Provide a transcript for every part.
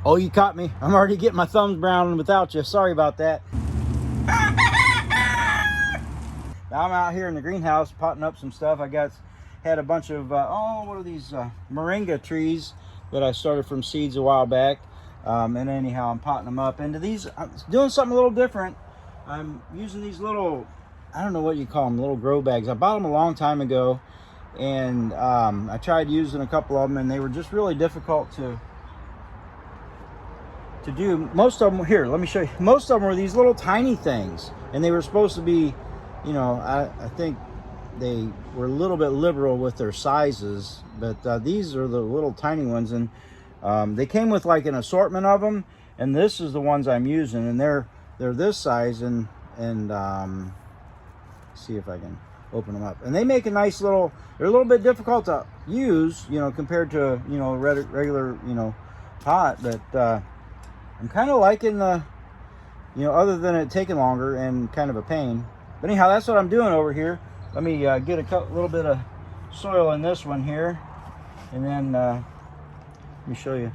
Oh, you caught me. I'm already getting my thumbs brown without you. Sorry about that. Now I'm out here in the greenhouse potting up some stuff. Had a bunch of, what are these? Moringa trees that I started from seeds a while back. And anyhow, I'm potting them up. And these, I'm doing something a little different. I'm using these little, I don't know what you call them, little grow bags. I bought them a long time ago. And I tried using a couple of them, and they were just really difficult to do. Most of them, here, let me show you. Most of them were these little tiny things, and they were supposed to be, you know, I think they were a little bit liberal with their sizes, but these are the little tiny ones, and they came with like an assortment of them, and this is the ones I'm using, and they're this size, and see if I can open them up, and they make a nice little. They're a little bit difficult to use, you know, compared to, you know, regular, you know, pot, but I'm kind of liking the, you know, other than it taking longer and kind of a pain. But anyhow, that's what I'm doing over here. Let me get a little bit of soil in this one here, and then let me show you.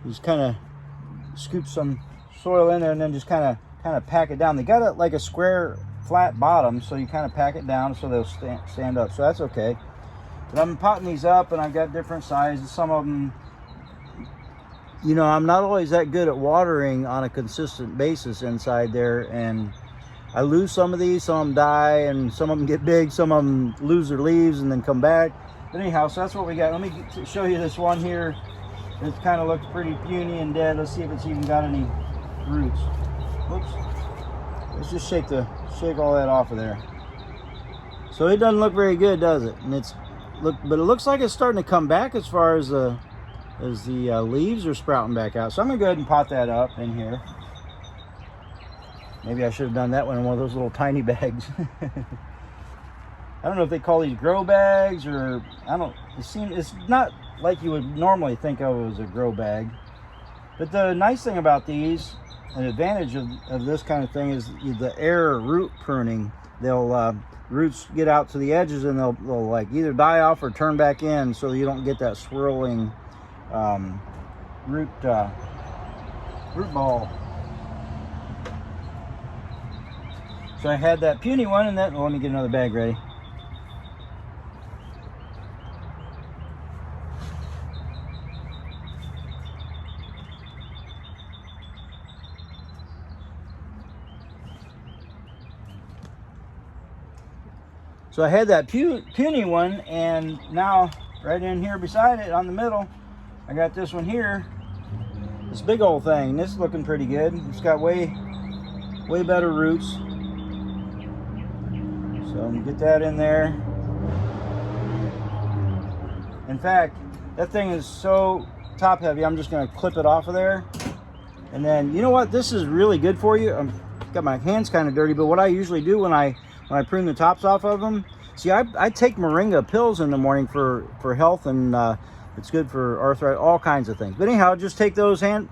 Just kind of scoop some soil in there, and then just kind of pack it down. They got it like a square flat bottom, so you kind of pack it down so they'll stand up. So that's okay. But I'm potting these up, and I've got different sizes. Some of them, you know, I'm not always that good at watering on a consistent basis inside there, and I lose some of these, some of them die, and some of them get big, some of them lose their leaves and then come back. But anyhow, so that's what we got. Let me show you this one here. It kind of looks pretty puny and dead. Let's see if it's even got any roots. Whoops. Let's just shake all that off of there. So it doesn't look very good, does it? And but it looks like it's starting to come back as far as the leaves are sprouting back out. So I'm gonna go ahead and pot that up in here. Maybe I should have done that one in one of those little tiny bags. I don't know if they call these grow bags, or it's not like you would normally think of it as a grow bag. But the nice thing about these, an advantage of this kind of thing, is the air root pruning. They'll roots get out to the edges, and they'll like either die off or turn back in, so you don't get that swirling root ball. So I had that puny one, and let me get another bag ready. So I had that puny one, and now right in here beside it on the middle, I got this one here, this big old thing. This is looking pretty good. It's got way better roots. So I'm gonna get that in there. In fact, that thing is so top heavy, I'm just gonna clip it off of there. And then, you know what? This is really good for you. I've got my hands kind of dirty, but what I usually do when I prune the tops off of them, see, I take Moringa pills in the morning for health, and it's good for arthritis, all kinds of things. But anyhow, just take those and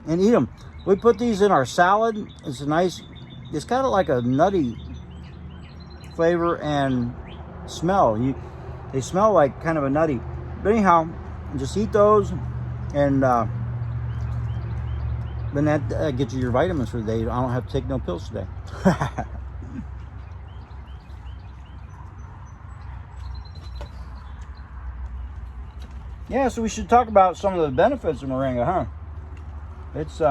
eat them. We put these in our salad. It's nice. It's got like a nutty flavor and smell. They smell like kind of a nutty. But anyhow, just eat those, and then that gets you your vitamins for the day. I don't have to take no pills today. Yeah, so we should talk about some of the benefits of Moringa, huh? It's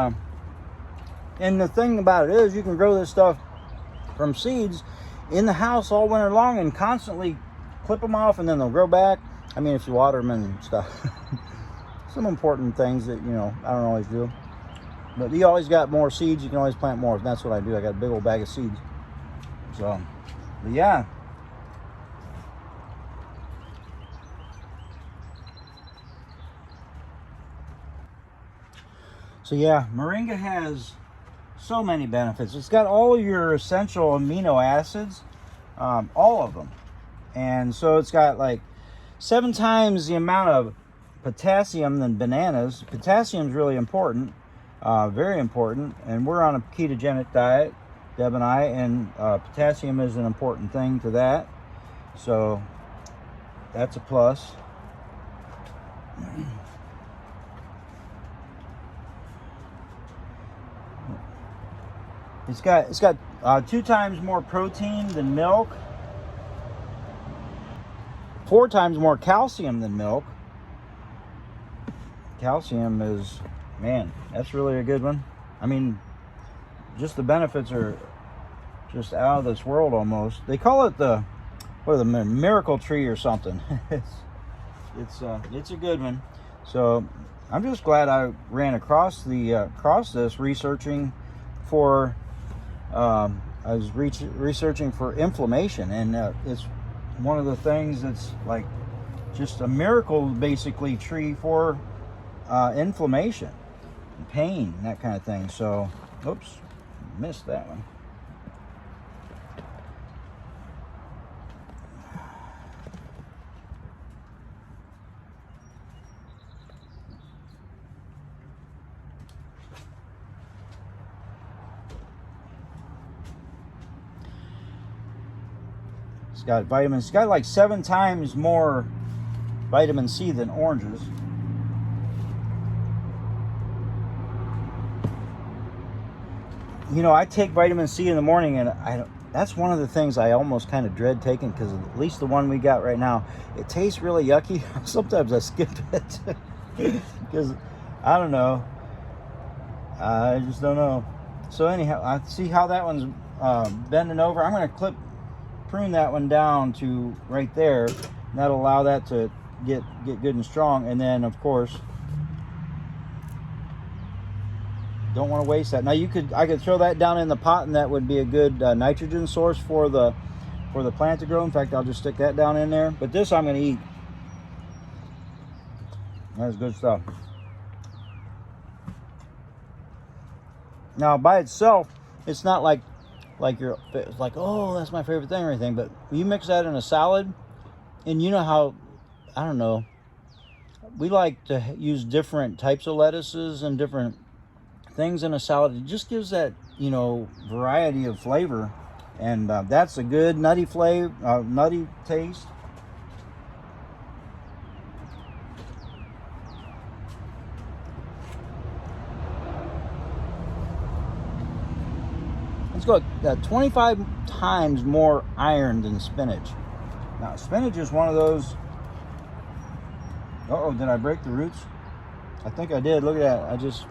and the thing about it is, you can grow this stuff from seeds in the house all winter long and constantly clip them off, and then they'll grow back. I mean, if you water them and stuff. Some important things that, you know, I don't always do. But you always got more seeds, you can always plant more. And that's what I do. I got a big old bag of seeds. So, but yeah. So yeah, Moringa has so many benefits. It's got all your essential amino acids, all of them. And so it's got like 7 times the amount of potassium than bananas. Potassium is really important, very important. And we're on a ketogenic diet, Deb and I, and potassium is an important thing to that. So that's a plus. It's got 2 times more protein than milk, 4 times more calcium than milk. Calcium is, man, that's really a good one. I mean, just the benefits are just out of this world almost. They call it the miracle tree or something. it's a good one. So I'm just glad I ran across this researching for I was researching for inflammation, and it's one of the things that's like just a miracle basically tree for inflammation and pain and that kind of thing. So oops, missed that one. It's got vitamins. It's got like 7 times more vitamin C than oranges. You know, I take vitamin C in the morning, and that's one of the things I almost kind of dread taking, because at least the one we got right now, it tastes really yucky. Sometimes I skip it because I don't know. I just don't know. So anyhow, I see how that one's bending over. I'm going to prune that one down to right there, and that'll allow that to get good and strong. And then of course, don't want to waste that. Now I could throw that down in the pot, and that would be a good nitrogen source for the plant to grow. In fact, I'll just stick that down in there, but this I'm going to eat. That's good stuff. Now by itself, it's not like you're like, oh, that's my favorite thing or anything, but you mix that in a salad, and you know how, I don't know, we like to use different types of lettuces and different things in a salad. It just gives that, you know, variety of flavor, and that's a good nutty flavor, nutty taste. It's got 25 times more iron than spinach. Now, spinach is one of those. Uh-oh, did I break the roots? I think I did. Look at that. I just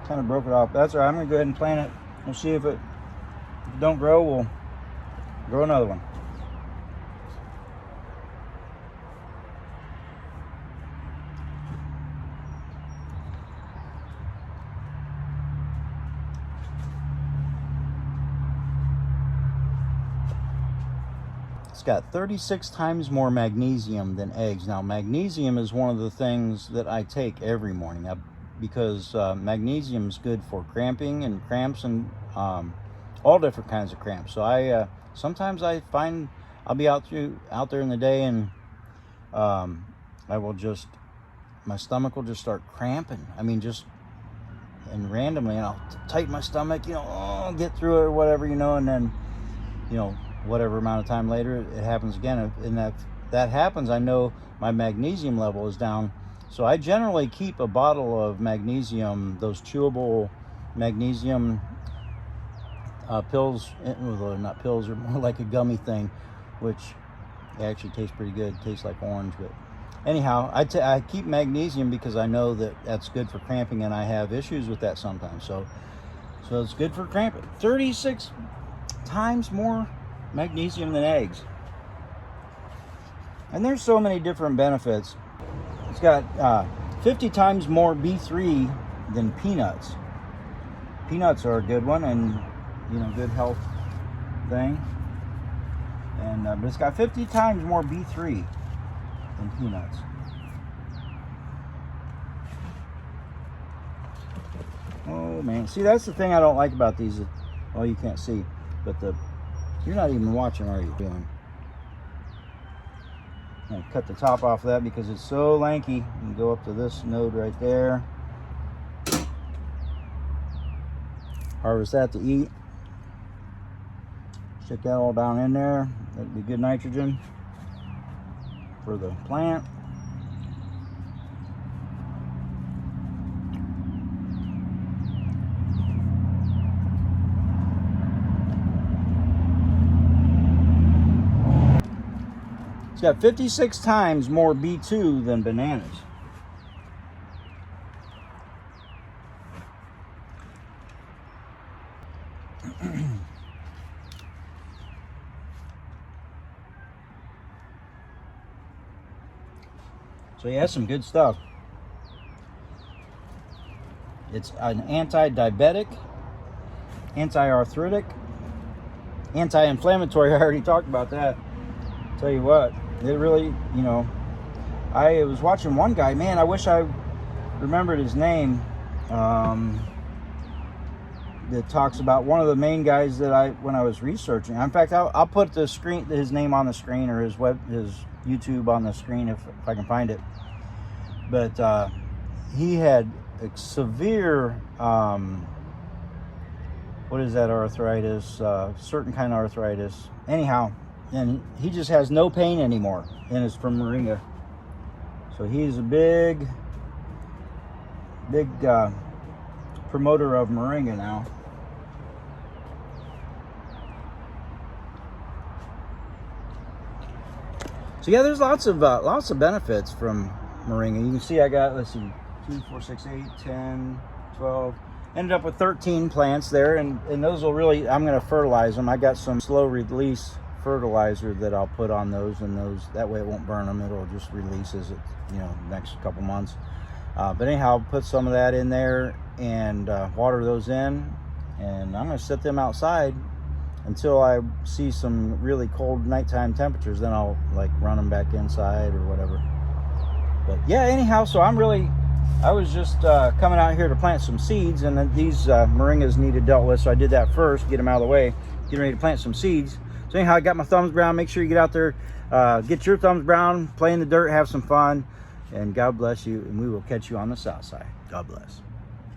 kind of broke it off. That's all right. I'm going to go ahead and plant it. We'll see if it don't grow. We'll grow another one. It's got 36 times more magnesium than eggs. Now, magnesium is one of the things that I take every morning because magnesium is good for cramping and cramps and all different kinds of cramps. So sometimes I find I'll be out there in the day, and I will just, my stomach will just start cramping. I mean, and randomly, and I'll tighten my stomach, you know, get through it or whatever, you know, and then, you know, whatever amount of time later it happens again. And that happens, I know my magnesium level is down. So I generally keep a bottle of magnesium, those chewable magnesium pills, well, not pills, or more like a gummy thing, which actually tastes pretty good. Tastes like orange. But anyhow, I keep magnesium because I know that that's good for cramping, and I have issues with that sometimes. So it's good for cramping. 36 times more magnesium than eggs. And there's so many different benefits. It's got 50 times more B3 than peanuts. Peanuts are a good one, and you know, good health thing. And but it's got 50 times more B3 than peanuts. Oh man, see, that's the thing I don't like about these. Well, you can't see, but you're not even watching, are you? Doing? I'm gonna cut the top off of that because it's so lanky. You can go up to this node right there. Harvest that to eat. Stick that all down in there. That'd be good nitrogen for the plant. It's got 56 times more B2 than bananas. So he has some good stuff. It's an anti-diabetic, anti-arthritic, anti-inflammatory. I already talked about that. Tell you what, it really, you know, I was watching one guy, man, I wish I remembered his name, that talks about one of the main guys that when I was researching. In fact, I'll put his name on the screen, or his YouTube on the screen if I can find it. But he had a severe, what is that arthritis? Certain kind of arthritis. Anyhow, and he just has no pain anymore, and it's from Moringa. So he's a big promoter of Moringa now. So yeah, there's lots of benefits from Moringa. You can see I got, let's see, 2, 4, 6, 8, 10, 12. Ended up with 13 plants there, and those will really, I'm going to fertilize them. I got some slow release fertilizer that I'll put on those, and that way it won't burn them. It'll just release as it, you know, next couple months. But anyhow, I'll put some of that in there and water those in, and I'm going to set them outside until I see some really cold nighttime temperatures. Then I'll like run them back inside or whatever. But yeah, anyhow, so I was just coming out here to plant some seeds, and then these Moringas needed dealt with, so I did that first, get them out of the way, get ready to plant some seeds. So anyhow, I got my thumbs brown. Make sure you get out there, get your thumbs brown, play in the dirt, have some fun, and God bless you, and we will catch you on the south side. God bless.